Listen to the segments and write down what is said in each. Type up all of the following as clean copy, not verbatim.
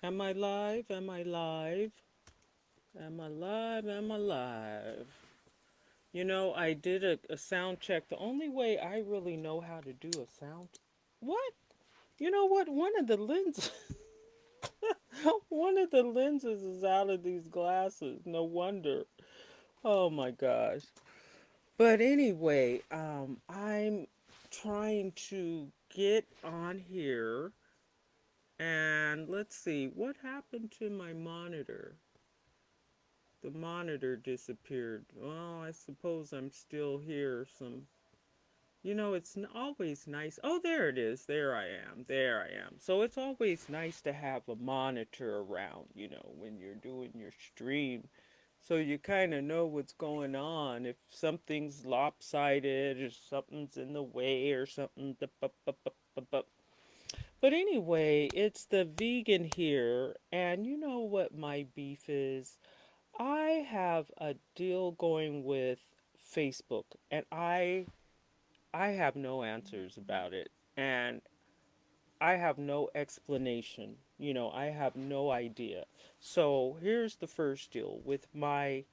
Am I live? Am I live? Am I live? Am I live? You know, I did a sound check. The only way I really know how to do a sound. What? You know what? One of the lenses. One of the lenses is out of these glasses. No wonder. Oh my gosh. But anyway, I'm trying to get on here and let's see what happened to my monitor. The monitor disappeared. Well, I suppose I'm still here. It's always nice. Oh, there it is. There I am. There I am. So it's always nice to have a monitor around, when you're doing your stream. So you kind of know what's going on. If something's lopsided or something's in the way or something. But anyway, it's the vegan here. And you know what my beef is? I have a deal going with Facebook and I have no answers about it and I have no explanation. I have no idea. So, here's the first deal with my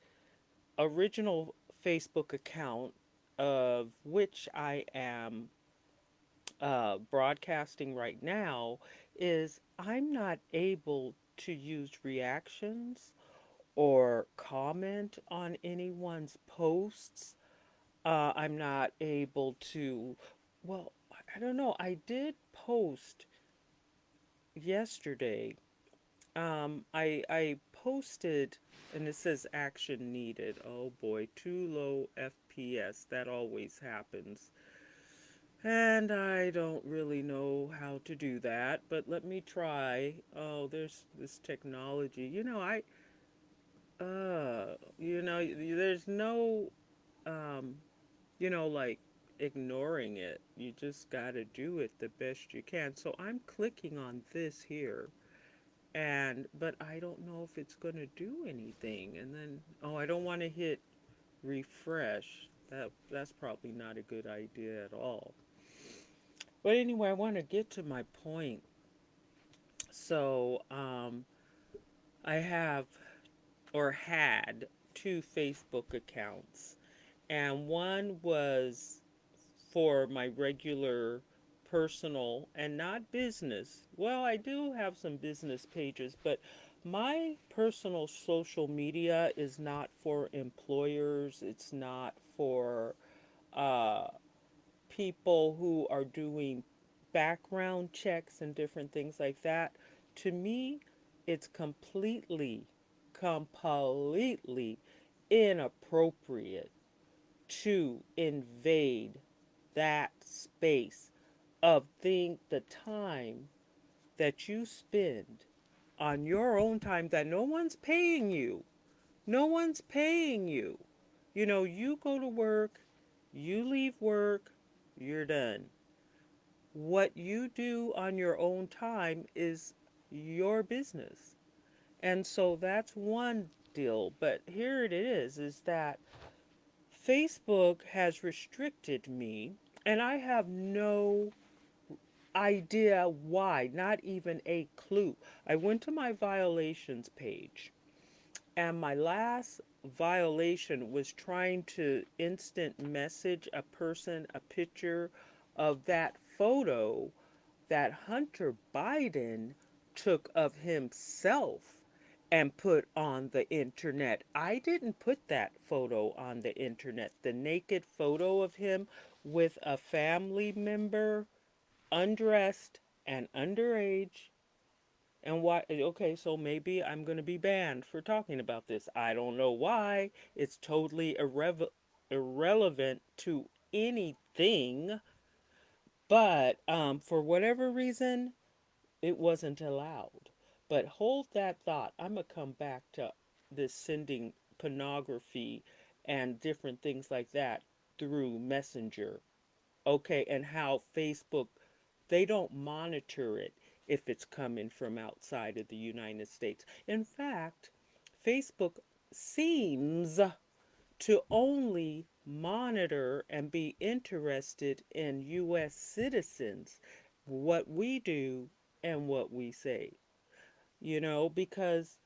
original Facebook account of which I am broadcasting right now is I'm not able to use reactions or comment on anyone's posts. I'm not able to, well, I don't know. I did post yesterday. I posted, and it says action needed. Oh boy, too low FPS. That always happens. And I don't really know how to do that, but let me try. Oh, there's this technology. There's no um, like ignoring it. You just got to do it the best you can. So I'm clicking on this here, but I don't know if it's going to do anything. And then, oh, I don't want to hit refresh. That's probably not a good idea at all. But anyway, I want to get to my point. So, I have or had two Facebook accounts, and one was for my regular personal and not business. Well, I do have some business pages, but my personal social media is not for employers. It's not for uh, people who are doing background checks and different things like that. To me, it's completely inappropriate to invade that space of the time that you spend on your own time that no one's paying you. No one's paying you. You go to work, you leave work, you're done. What you do on your own time is your business. And so that's one deal. But here it is that Facebook has restricted me, and I have no idea why, not even a clue. I went to my violations page, and my last violation was trying to instant message a person a picture of that photo that Hunter Biden took of himself and put on the internet. I didn't put that photo on the internet. The naked photo of him with a family member, undressed and underage. And why? Okay, so maybe I'm going to be banned for talking about this. I don't know why. It's totally irrelevant to anything. But for whatever reason, it wasn't allowed. But hold that thought. I'm going to come back to this sending pornography and different things like that through Messenger. Okay, and how Facebook, they don't monitor it if it's coming from outside of the United States. In fact, Facebook seems to only monitor and be interested in U.S. citizens, what we do and what we say. because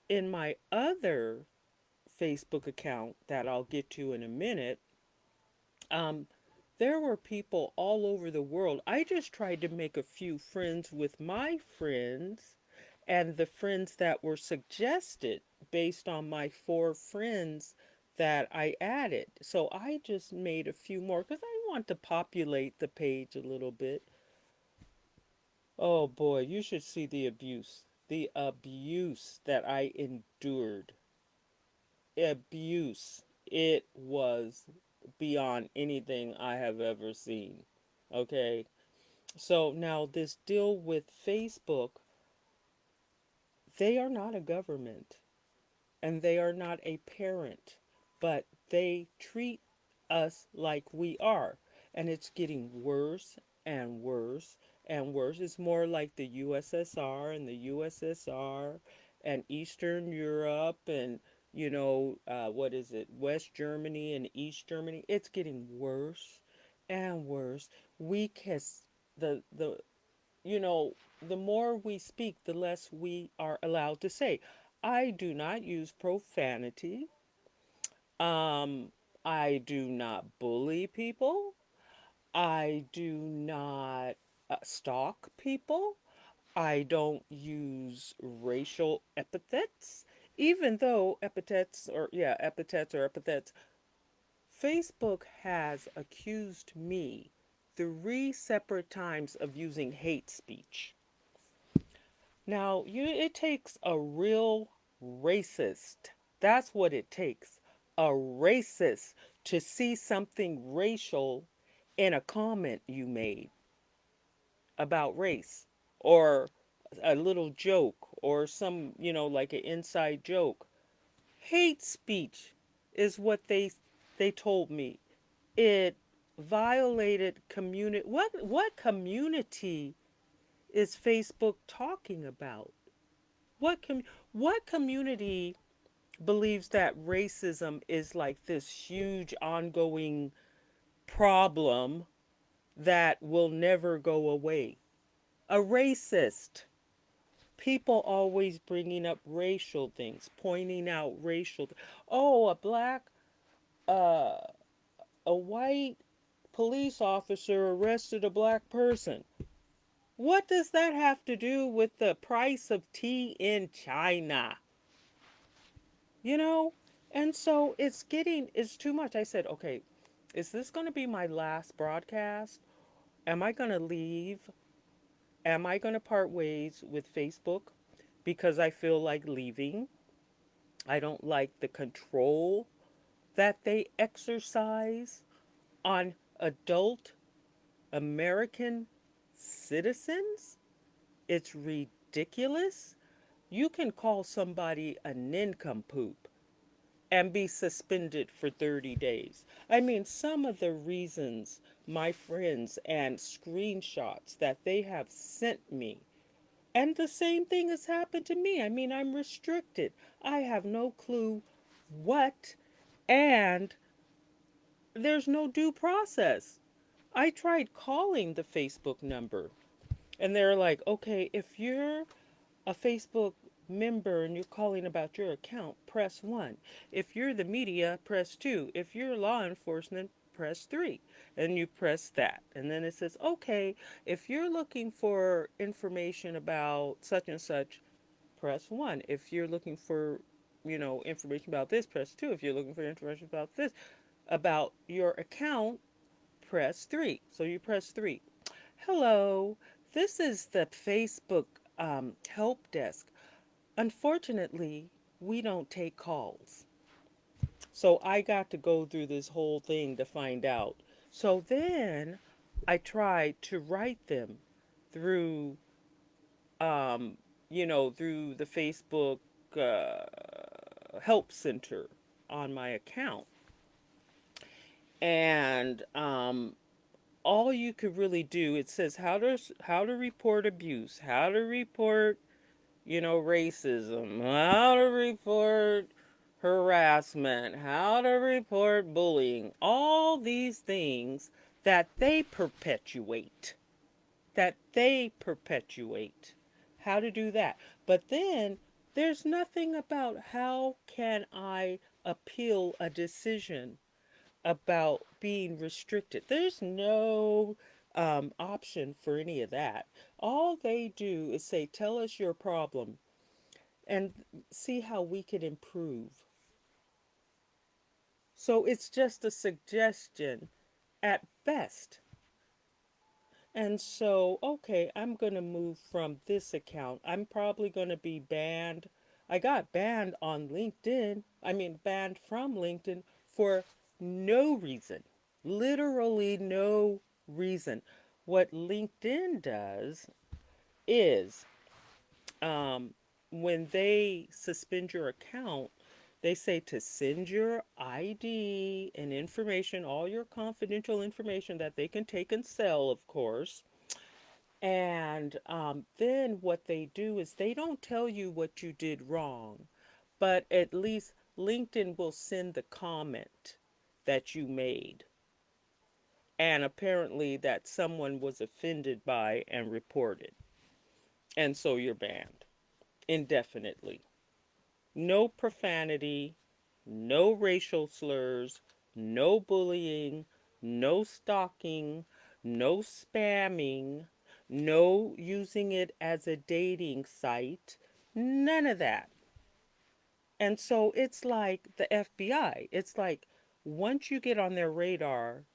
in my other Facebook account that I'll get to in a minute, um, there were people all over the world. I just tried to make a few friends with my friends and the friends that were suggested based on my 4 friends that I added. So I just made a few more because I want to populate the page a little bit. Oh boy, you should see the abuse. The abuse that I endured. Abuse. It was beyond anything I have ever seen. Okay? So now, this deal with Facebook, they are not a government and they are not a parent, but they treat us like we are. And it's getting worse and worse and worse. It's more like the USSR and the USSR and Eastern Europe and, what is it, West Germany and East Germany. It's getting worse and worse. We can, the you know, the more we speak, the less we are allowed to say. I do not use profanity. Um, I do not bully people. I do not stalk people. I don't use racial epithets, even though epithets. Facebook has accused me 3 separate times of using hate speech. Now, it takes a real racist. That's what it takes. A racist to see something racial in a comment you made about race or a little joke or some, like an inside joke. Hate speech is what they told me. It violated community. What community is Facebook talking about? What com- what community believes that racism is like this huge ongoing problem that will never go away? A racist. People always bringing up racial things, pointing out oh, uh, a white police officer arrested a black person. What does that have to do with the price of tea in China? you know and so it's too much. I said, okay, is this going to be my last broadcast? Am I going to leave? Am I going to part ways with Facebook because I feel like leaving? I don't like the control that they exercise on adult American citizens. It's ridiculous. You can call somebody a nincompoop and be suspended for 30 days. I mean, some of the reasons my friends and screenshots that they have sent me, and the same thing has happened to me. I mean, I'm restricted. I have no clue what, and there's no due process. I tried calling the Facebook number, and they're like, okay, if you're a Facebook member and you're calling about your account, press 1. If you're the media, press 2. If you're law enforcement, press 3. And you press that. And then it says, okay, if you're looking for information about such and such, press 1. If you're looking for, information about this, press 2. If you're looking for information about this, about your account, press 3. So you press 3. Hello, this is the Facebook help desk. Unfortunately, we don't take calls. So I got to go through this whole thing to find out. So then I tried to write them through, through the Facebook help center on my account. And all you could really do, it says how to report abuse, how to report racism, how to report harassment, how to report bullying, all these things that they perpetuate, that they perpetuate. how to do that. But then there's nothing about how can I appeal a decision about being restricted. There's no option for any of that. All they do is say, tell us your problem and see how we can improve. So it's just a suggestion at best. And so, okay, I'm going to move from this account. I'm probably going to be banned. I got banned on LinkedIn. I mean, banned from LinkedIn for no reason. Literally no reason. What LinkedIn does is um, when they suspend your account, they say to send your ID and information, all your confidential information that they can take and sell, of course. And then what they do is they don't tell you what you did wrong, but at least LinkedIn will send the comment that you made. And apparently that someone was offended by and reported. And so you're banned indefinitely. No profanity, no racial slurs, no bullying, no stalking, no spamming, no using it as a dating site, none of that. And so it's like the FBI. It's like once you get on their radar,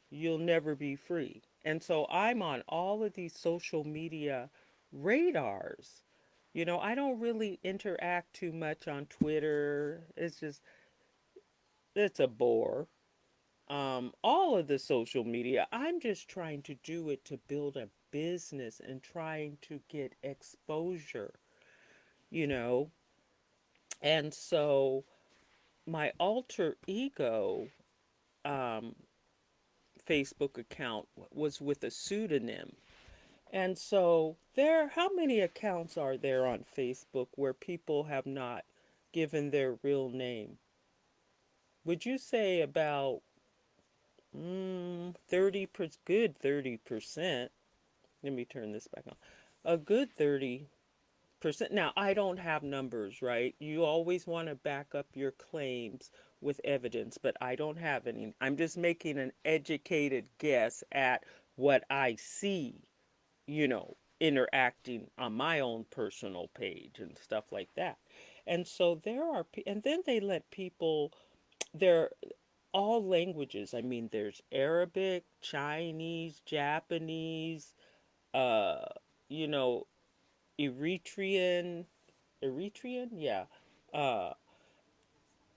you'll never be free. And so I'm on all of these social media radars. You know, I don't really interact too much on Twitter. It's a bore. All of the social media, I'm just trying to do it to build a business and trying to get exposure, you know. And so my alter ego um, Facebook account was with a pseudonym. And so how many accounts are there on Facebook where people have not given their real name? Would you say about good 30%? Let me turn this back on. A good 30%. Now, I don't have numbers, right? You always want to back up your claims with evidence, but I don't have any. I'm just making an educated guess at what I see, interacting on my own personal page and stuff like that. And so and then they let people, they're all languages. I mean, there's Arabic, Chinese, Japanese, uh, you know, Eritrean, yeah. Uh,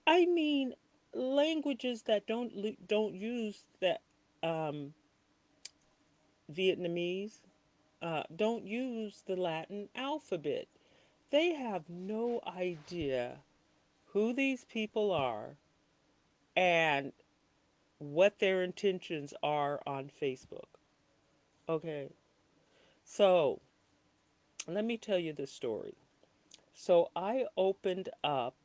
I mean, languages that don't use that um, Vietnamese, don't use the Latin alphabet. They have no idea who these people are and what their intentions are on Facebook. Okay, so let me tell you the story. So I opened up,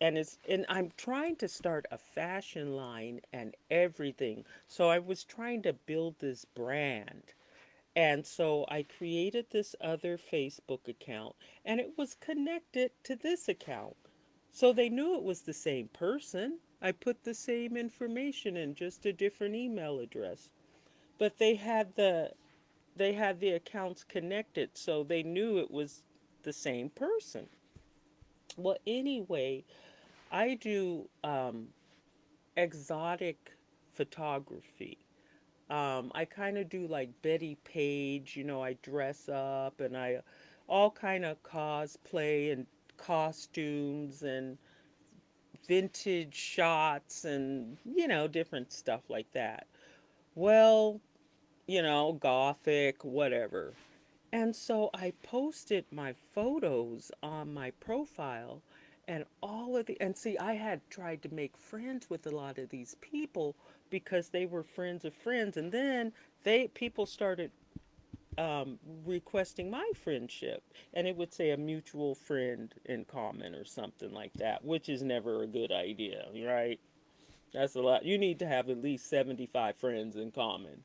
and I'm trying to start a fashion line and everything. So I was trying to build this brand. And so I created this other Facebook account and it was connected to this account. So they knew it was the same person. I put the same information in, just a different email address. But they had the accounts connected, so they knew it was the same person. Well, anyway, I do exotic photography. I kind of do like Betty Page, I dress up and I all kind of cosplay and costumes and vintage shots and different stuff like that. Well, gothic, whatever. And so I posted my photos on my profile and and see, I had tried to make friends with a lot of these people because they were friends of friends. And then people started requesting my friendship, and it would say a mutual friend in common or something like that, which is never a good idea, right? That's a lot. You need to have at least 75 friends in common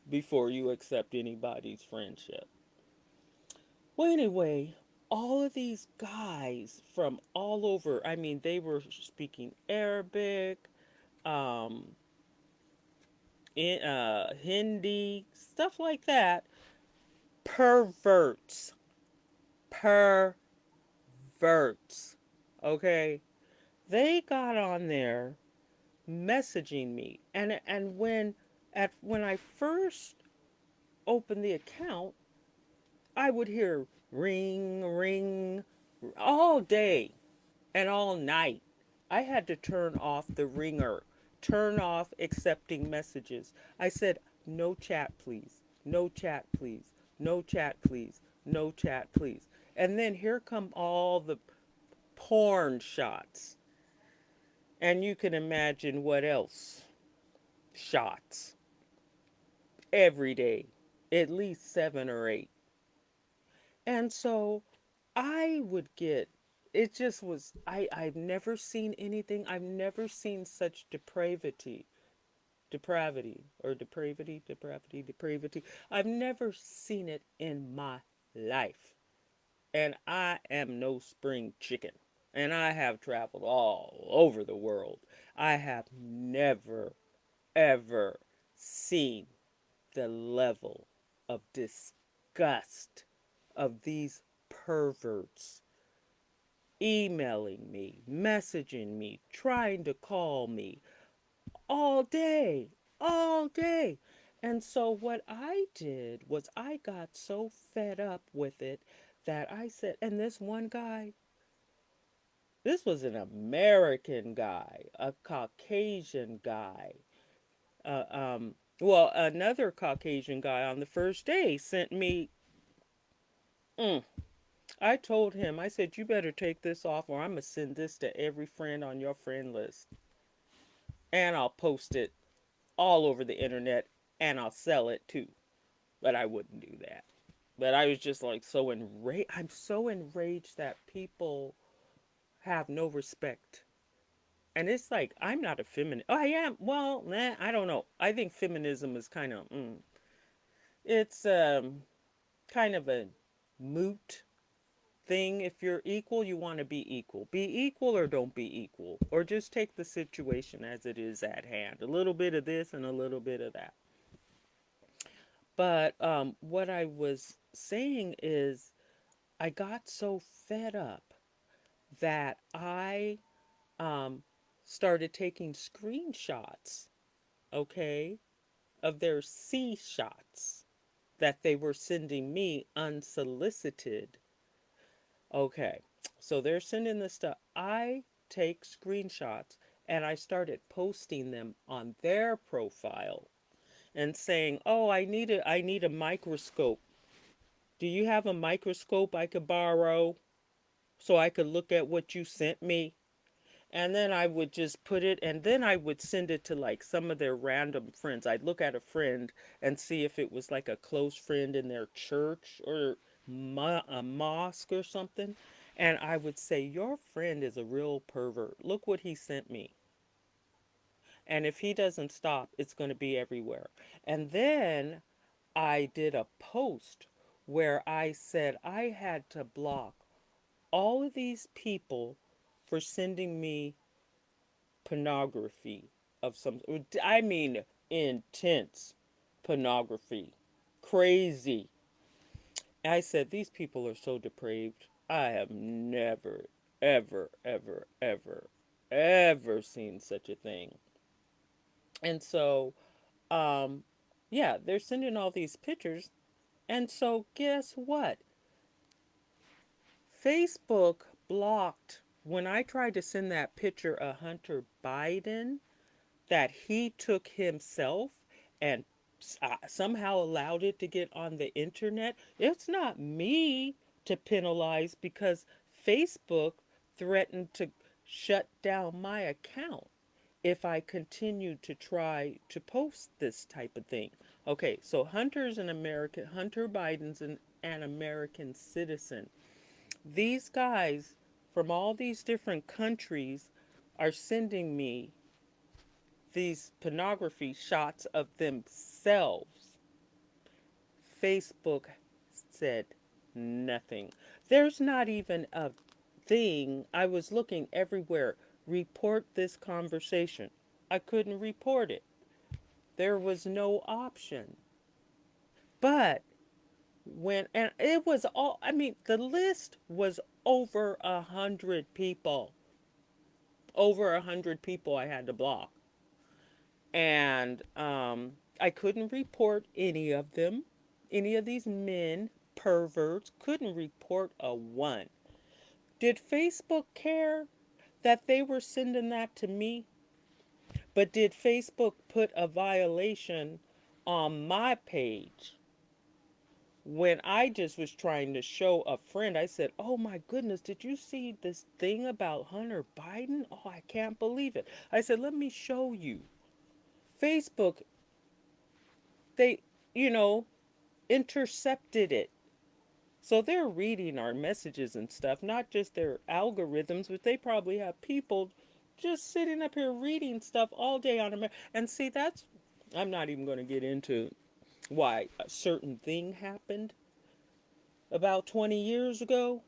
before you accept anybody's friendship. Well, anyway, all of these guys from all over, I mean, they were speaking Arabic, um, Hindi, stuff like that. Perverts. Perverts. Okay? They got on there messaging me. And when I first opened the account, I would hear ring, ring all day and all night. I had to turn off the ringer, turn off accepting messages. I said, no chat, please. No chat, please. No chat, please. No chat, please. And then here come all the porn shots. And you can imagine what else. Shots. Every day. At least 7 or 8. And so I would get, it just was, I've never seen anything, I've never seen such depravity. I've never seen it in my life. And I am no spring chicken. And I have traveled all over the world. I have never, ever seen the level of disgust of these perverts emailing me, messaging me, trying to call me all day, all day. And so what I did was I got so fed up with it that I said, and this one guy, this was an American guy, a Caucasian guy. Well, another Caucasian guy on the first day sent me. Mm, I told him, I said, you better take this off or I'm going to send this to every friend on your friend list. And I'll post it all over the internet and I'll sell it too. But I wouldn't do that. But I was just like so enraged. I'm so enraged that people have no respect. And it's like, I'm not a feminist. Oh, I am. Well, nah, I don't know. I think feminism is kind of, it's kind of a moot thing. If you're equal, you want to be equal. Be equal or don't be equal. Or just take the situation as it is at hand. A little bit of this and a little bit of that. But what I was saying is, I got so fed up that I um, started taking screenshots, okay, of their C shots that they were sending me unsolicited. Okay, so they're sending this stuff. I take screenshots and I started posting them on their profile and saying, "Oh, I need a microscope. Do you have a microscope I could borrow so I could look at what you sent me?" And then I would just put it, and then I would send it to like some of their random friends. I'd look at a friend and see if it was like a close friend in their church or a mosque or something. And I would say, your friend is a real pervert. Look what he sent me. And if he doesn't stop, it's going to be everywhere. And then I did a post where I said I had to block all of these people for sending me pornography of some, I mean, intense pornography. Crazy. I said, these people are so depraved. I have never, ever, ever, ever, ever seen such a thing. And so, um, yeah, they're sending all these pictures. And so, guess what? Facebook blocked when I tried to send that picture of Hunter Biden that he took himself and somehow allowed it to get on the internet. It's not me to penalize because Facebook threatened to shut down my account if I continued to try to post this type of thing. Okay, so Hunter's an American, Hunter Biden's an American citizen. These guys from all these different countries are sending me these pornography shots of themselves. Facebook said Nothing. There's not even a thing. I was looking everywhere. Report this conversation. I couldn't report it. There was no option. But and it was all, I mean, the list was over 100 people. Over 100 people I had to block. And I couldn't report any of them. Any of these men, perverts, couldn't report a one. Did Facebook care that they were sending that to me? But did Facebook put a violation on my page when I just was trying to show a friend? I said, "Oh my goodness, did you see this thing about Hunter Biden? Oh, I can't believe it." I said, "Let me show you." Facebook, they, you know, intercepted it. So they're reading our messages and stuff, not just their algorithms, but they probably have people just sitting up here reading stuff all day on America. And see, I'm not even going to get into why a certain thing happened about 20 years ago,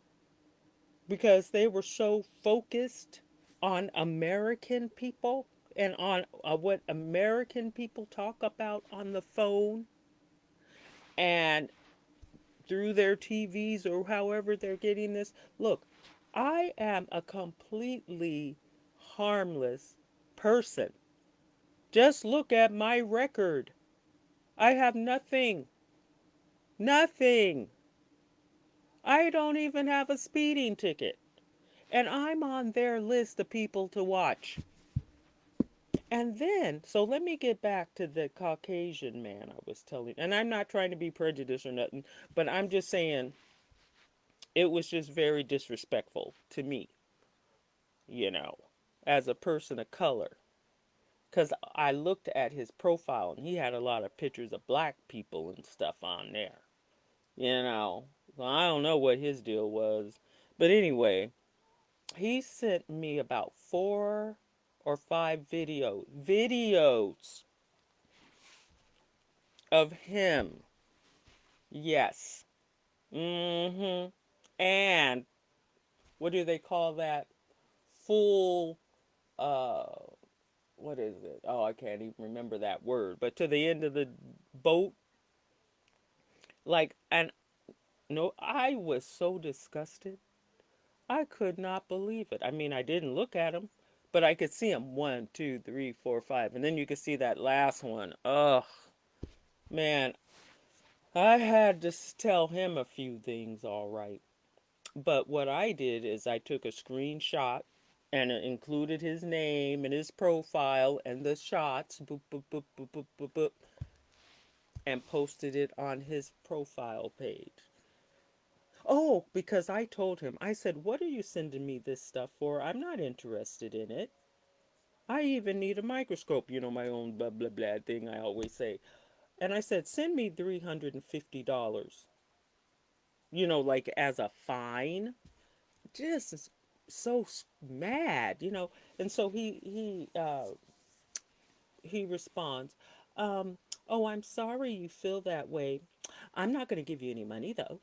because they were so focused on American people and on what American people talk about on the phone and through their TVs or however they're getting this. Look, I am a completely harmless person. Just look at my record. I have nothing. Nothing. I don't even have a speeding ticket. And I'm on their list of people to watch. And then, so let me get back to the Caucasian man I was telling. And I'm not trying to be prejudiced or nothing, but I'm just saying it was just very disrespectful to me, you know, as a person of color. Because I looked at his profile and he had a lot of pictures of black people and stuff on there, you know. So I don't know what his deal was. But anyway, he sent me about 4 or 5 videos of him. Yes. Mm-hmm. And what do they call that? Full, uh, what is it? Oh, I can't even remember that word. But to the end of the boat, like, and no, I was so disgusted. I could not believe it. I mean, I didn't look at him, but I could see him 1, 2, 3, 4, 5, and then you could see that last one. Ugh, man, I had to tell him a few things, all right. But what I did is I took a screenshot and it included his name and his profile and the shots, boop, boop, boop, boop, boop, boop, boop, and posted it on his profile page. Oh, because I told him, I said, "What are you sending me this stuff for? I'm not interested in it. I even need a microscope," my own blah, blah, blah thing I always say. And I said, "Send me $350, like as a fine." Just so mad. And so he responds, "Oh, I'm sorry you feel that way. I'm not going to give you any money though."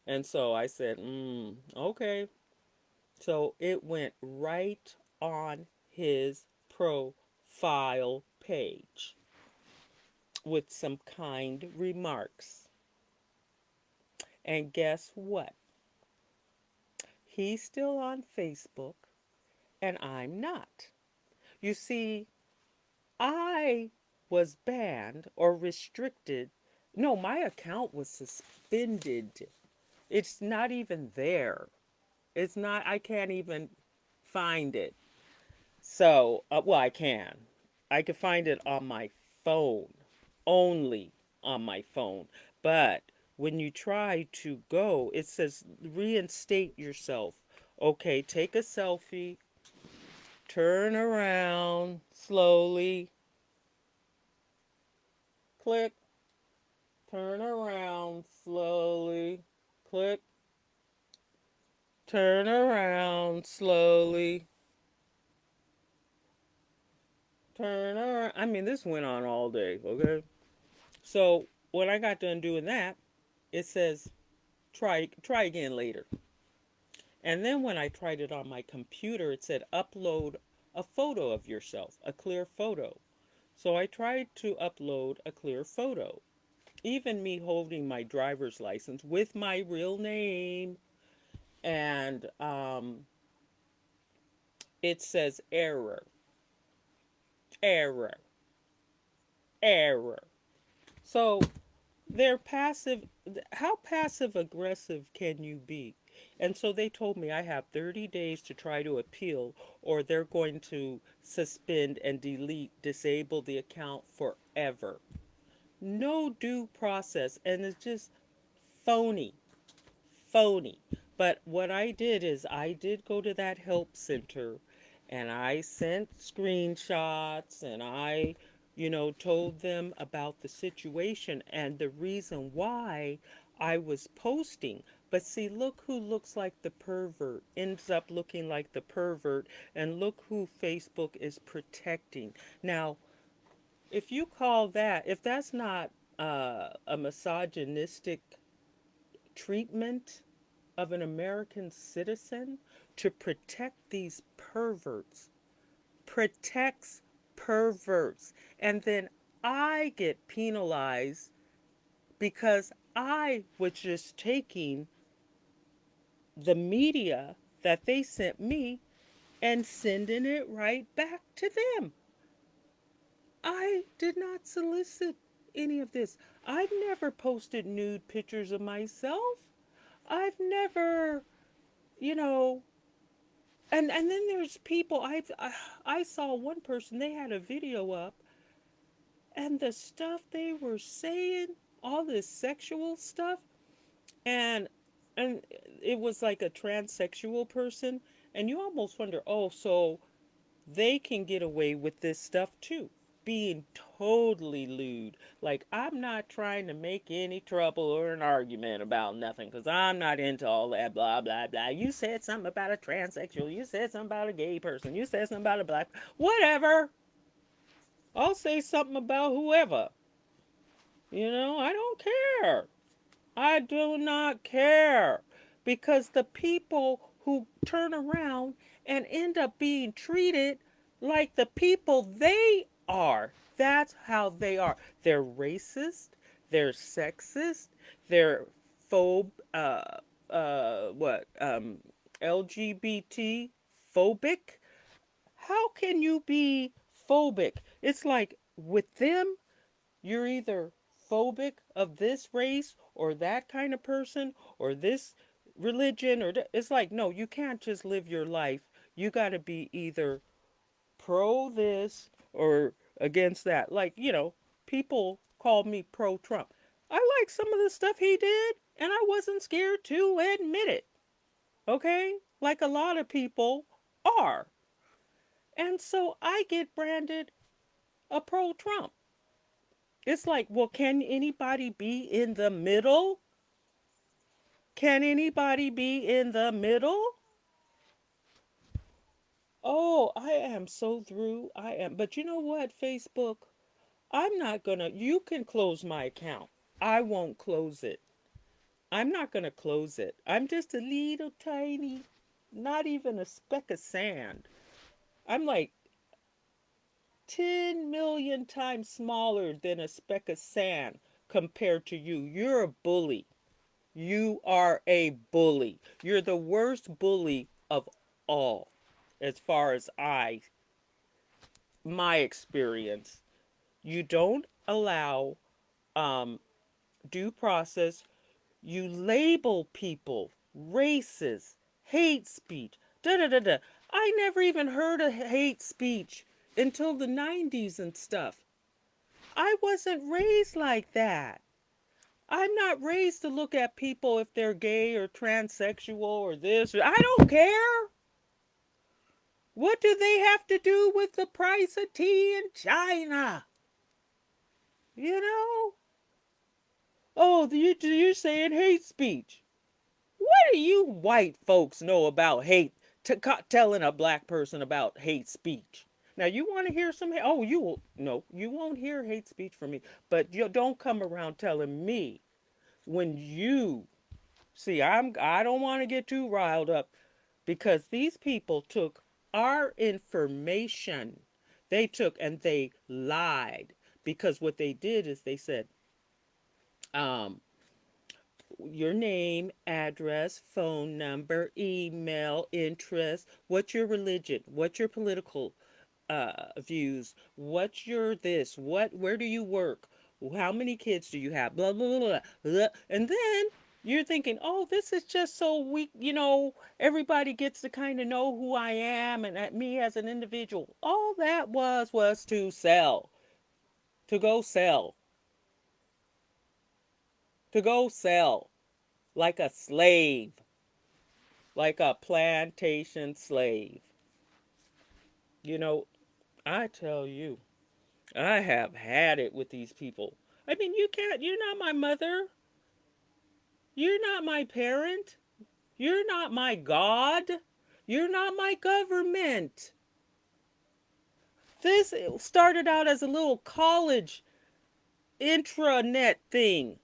And so I said, okay. So it went right on his profile page with some kind remarks. And guess what? He's still on Facebook and I'm not. You see, I was banned or restricted. No, my account was suspended. It's not even there. It's not, I can't even find it. So, well, I can. I can find it on my phone, only on my phone. But when you try to go, it says reinstate yourself. Okay, take a selfie, turn around slowly, click, turn around slowly, click, turn around slowly, turn around. I mean, this went on all day, okay? So when I got done doing that, it says Try again later. And then when I tried it on my computer, it said upload a photo of yourself, a clear photo. So I tried to upload a clear photo. Even me holding my driver's license with my real name, and it says error, error, error. So they're passive. How passive aggressive can you be? And so they told me I have 30 days to try to appeal, or they're going to suspend and disable the account forever. No due process, and it's just phony, phony. But what I did is I did go to that help center, and I sent screenshots, and told them about the situation and the reason why I was posting. But see, look who looks like the pervert, ends up looking like the pervert, and look who Facebook is protecting. Now, if that's not a misogynistic treatment of an American citizen to protect these perverts, protects perverts. And then I get penalized because I was just taking the media that they sent me and sending it right back to them. I did not solicit any of this. I've never posted nude pictures of myself. I've never, you know, and then there's people I saw one person, they had a video up, and the stuff they were saying, all this sexual stuff, and and it was like a transsexual person, and you almost wonder, oh, so they can get away with this stuff too, being totally lewd. Like, I'm not trying to make any trouble or an argument about nothing because I'm not into all that blah blah blah. You said something about a transsexual, you said something about a gay person, you said something about a black, whatever. I'll say something about whoever. I don't care. I do not care, because the people who turn around and end up being treated like the people they are, that's how they are. They're racist, they're sexist, they're phobe, what, LGBT phobic. How can you be phobic? It's like with them, you're either phobic of this race or that kind of person or this religion it's like, no, you can't just live your life. You got to be either pro this or against that. Like, people called me pro Trump. I like some of the stuff he did, and I wasn't scared to admit it. Okay? Like a lot of people are. And so I get branded a pro Trump. It's like, well, can anybody be in the middle? Can anybody be in the middle? Oh, I am so through. I am. But you know what, Facebook? I'm not gonna, you can close my account. I won't close it. I'm not gonna close it. I'm just a little tiny, not even a speck of sand. I'm like 10 million times smaller than a speck of sand compared to you. You're a bully. You are a bully. You're the worst bully of all, as far as my experience. You don't allow um, due process. You label people racist, hate speech, da da da da. I never even heard of hate speech until the 90s and stuff. I wasn't raised like that. I'm not raised to look at people if they're gay or transsexual or this. I don't care. What do they have to do with the price of tea in China? You know? Oh, you're saying hate speech. What do you white folks know about hate? Telling a black person about hate speech. Now you want to hear some? Oh, you will. No, you won't hear hate speech from me. But you don't come around telling me when you See, I don't want to get too riled up because these people took our information. They took and they lied because what they did is they said, um, your name, address, phone number, email, interest, what's your religion, what's your political views, what's your this, where do you work, how many kids do you have, blah blah blah blah. And then you're thinking, oh, this is just so we, everybody gets to kind of know who I am and me as an individual. All that was to sell, to go sell, to go sell like a slave, like a plantation slave. You know, I tell you, I have had it with these people. I mean, you're not my mother. You're not my parent. You're not my God. You're not my government. This started out as a little college intranet thing,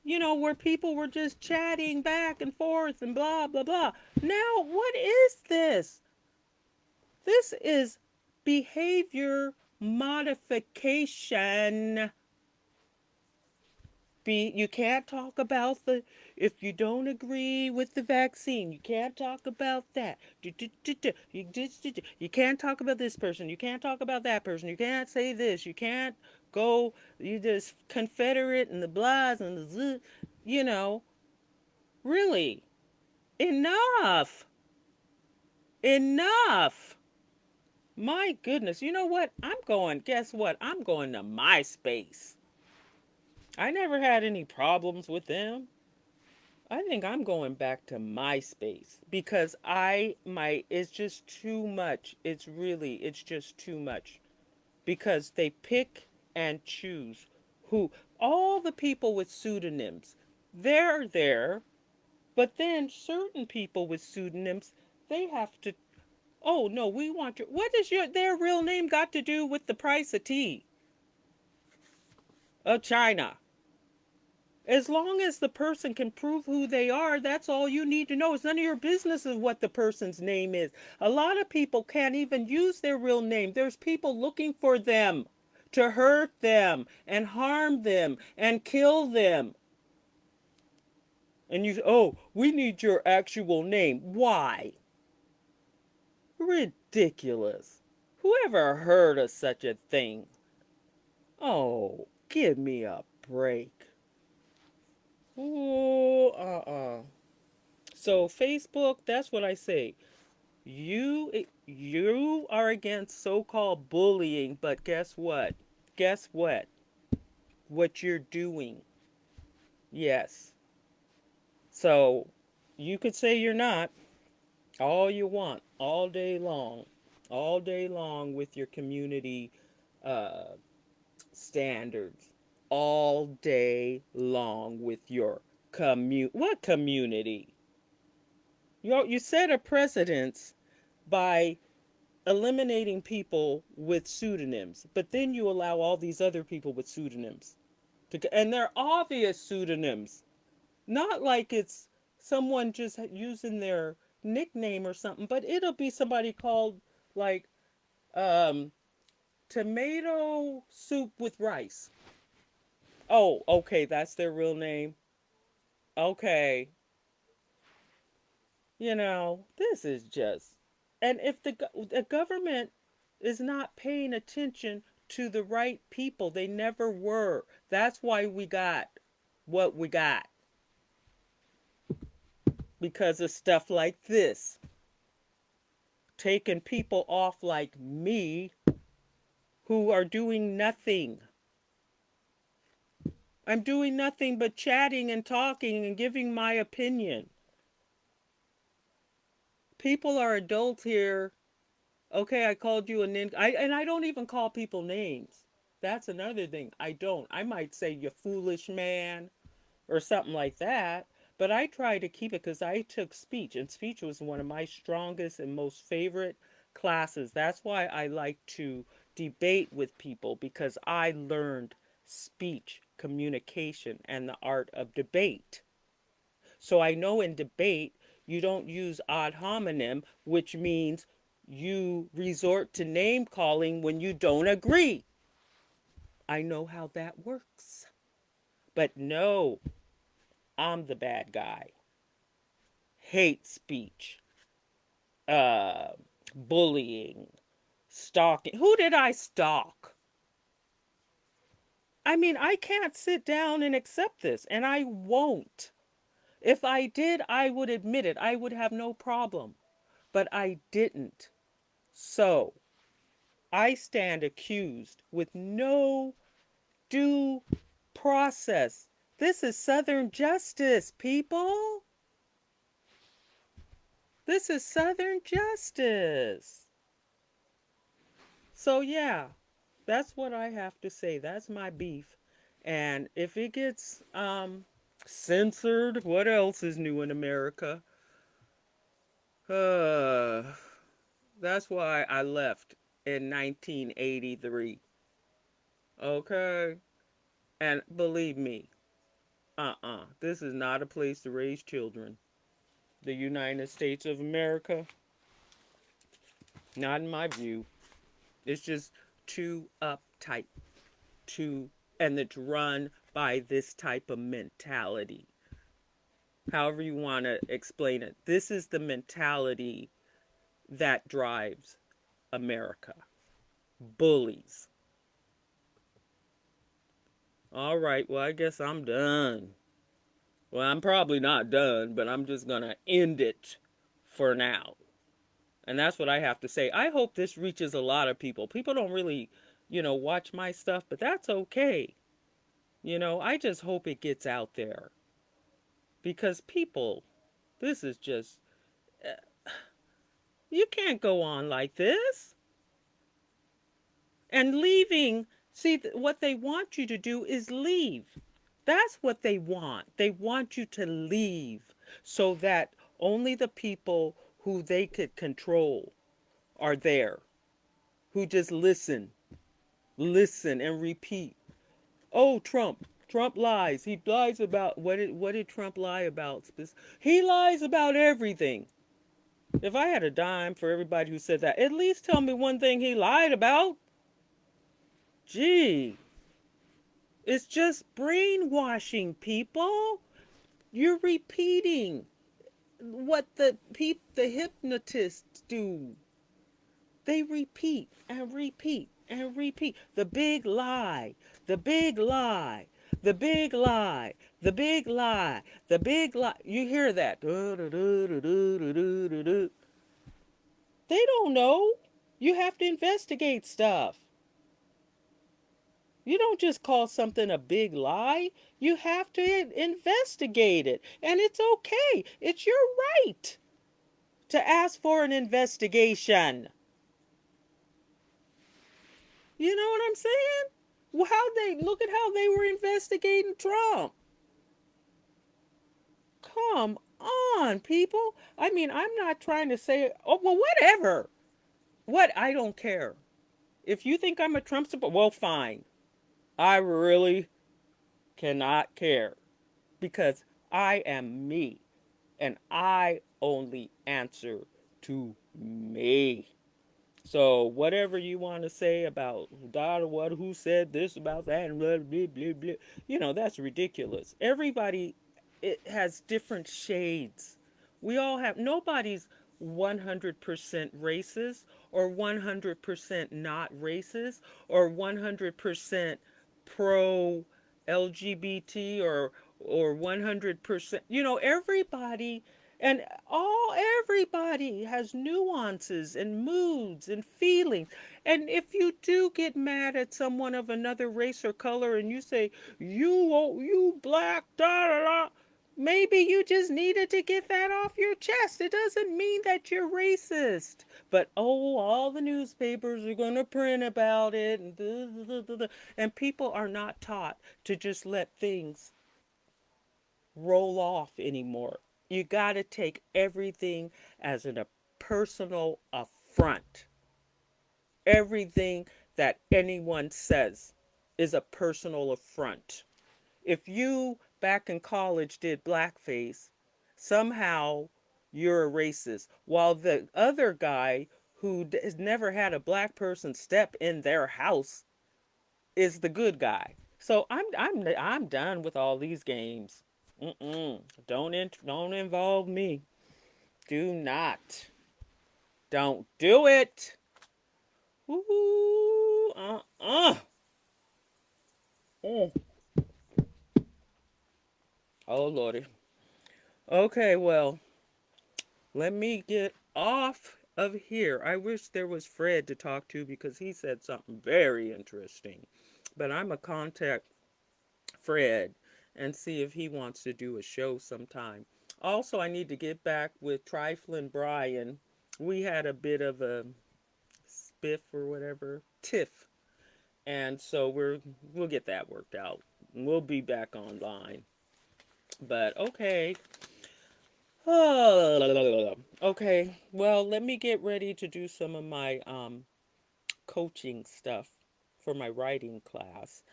where people were just chatting back and forth and blah, blah, blah. Now, what is this? This is behavior modification. You can't talk about the if you don't agree with the vaccine, you can't talk about that. You can't talk about this person, you can't talk about that person, you can't say this, you can't go, you just Confederate and the blahs and the you know, really, enough, enough. My goodness, you know what? Guess what? I'm going to MySpace. I never had any problems with them. I think I'm going back to MySpace because it's just too much. It's just too much because they pick and choose who, all the people with pseudonyms, they're there, but then certain people with pseudonyms, they have to, oh no, what does their real name got to do with the price of tea? Of China. As long as the person can prove who they are, that's all you need to know. It's none of your business of what the person's name is. A lot of people can't even use their real name. There's people looking for them to hurt them and harm them and kill them. And you say, oh, we need your actual name. Why? Ridiculous. Whoever heard of such a thing? Oh, give me a break. Oh, So Facebook, that's what I say. You are against so-called bullying, but guess what? Guess what? What you're doing. Yes. So you could say you're not all you want, all day long with your community uh, standards, all day long with your What community? You set a precedence by eliminating people with pseudonyms, but then you allow all these other people with pseudonyms and they're obvious pseudonyms, not like it's someone just using their nickname or something, but it'll be somebody called like um, tomato soup with rice. Oh, okay, that's their real name. Okay, this is just, and if the government is not paying attention to the right people, they never were. That's why we got what we got, because of stuff like this, taking people off like me who are doing nothing. I'm doing nothing but chatting and talking and giving my opinion. People are adults here. Okay, I called you a nin. And I don't even call people names. That's another thing. I don't. I might say you foolish man or something like that. But I try to keep it because I took speech, and speech was one of my strongest and most favorite classes. That's why I like to debate with people because I learned speech, communication, and the art of debate. So I know in debate, you don't use ad hominem, which means you resort to name calling when you don't agree. I know how that works. But no, I'm the bad guy. Hate speech, uh, bullying, stalking. Who did I stalk? I mean, I can't sit down and accept this, and I won't. If I did, I would admit it. I would have no problem. But I didn't. So I stand accused with no due process. This is Southern justice, people. This is Southern justice. So, yeah, that's what I have to say. That's my beef. And if it gets censored, what else is new in America? Uh, that's why I left in 1983. Okay? And believe me, this is not a place to raise children. The United States of America, not in my view. It's just too uptight, too, and it's run by this type of mentality. However, you want to explain it. This is the mentality that drives America. Bullies. All right, well, I guess I'm done. Well, I'm probably not done, but I'm just going to end it for now. And that's what I have to say. I hope this reaches a lot of people. People don't really, watch my stuff, but that's okay. I just hope it gets out there. Because people, this is just, you can't go on like this. And leaving, see, what they want you to do is leave. That's what they want. They want you to leave so that only the people who they could control are there, who just listen and repeat. Oh, Trump lies. He lies about what did Trump lie about? He lies about everything. If I had a dime for everybody who said that, at least tell me one thing he lied about. Gee, it's just brainwashing people. You're repeating what the hypnotists do. They repeat and repeat and repeat. The big lie, the big lie, the big lie, the big lie, the big lie. You hear that. They don't know. You have to investigate stuff. You don't just call something a big lie. You have to investigate it. And it's okay. It's your right to ask for an investigation. You know what I'm saying? Well, look at how they were investigating Trump. Come on, people. I mean, I'm not trying to say, oh, well, whatever. What? I don't care. If you think I'm a Trump supporter, well, fine. I really cannot care because I am me and I only answer to me. So whatever you want to say about who said this about that and blah blah blah blah, that's ridiculous. Everybody, it has different shades. We all have nobody's 100% racist or 100% not racist or 100% pro LGBT or 100%. Everybody and everybody has nuances and moods and feelings. And if you do get mad at someone of another race or color and you say, you black, da da da, maybe you just needed to get that off your chest. It doesn't mean that you're racist. But all the newspapers are going to print about it and people are not taught to just let things roll off anymore. You got to take everything as a personal affront. Everything that anyone says is a personal affront. If you back in college did blackface, somehow you're a racist, while the other guy who has never had a black person step in their house is the good guy. So I'm done with all these games. Mm-mm. Don't involve me. Do not. Don't do it. Ooh, Mm. Oh lordy. Okay, well, let me get off of here. I wish there was Fred to talk to because he said something very interesting. But I'm a contact Fred and see if he wants to do a show sometime. Also, I need to get back with Triflin Brian. We had a bit of a spiff or whatever, tiff, and so we'll get that worked out. We'll be back online. But okay. Okay. Well, let me get ready to do some of my coaching stuff for my writing class.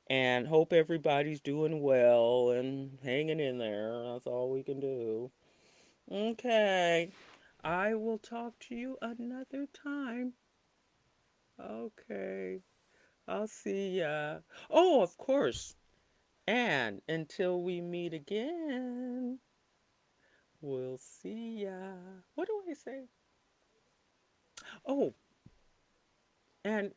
And hope everybody's doing well and hanging in there. That's all we can do. Okay. I will talk to you another time. Okay. I'll see ya. Oh, of course. And until we meet again, we'll see ya. What do I say? Oh, and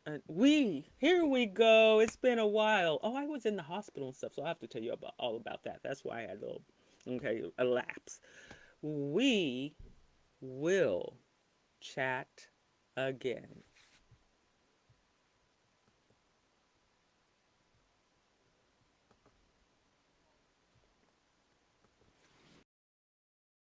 here we go. It's been a while. Oh, I was in the hospital and stuff, so I have to tell you about all about that. That's why I had a little, okay, a lapse. We will chat again.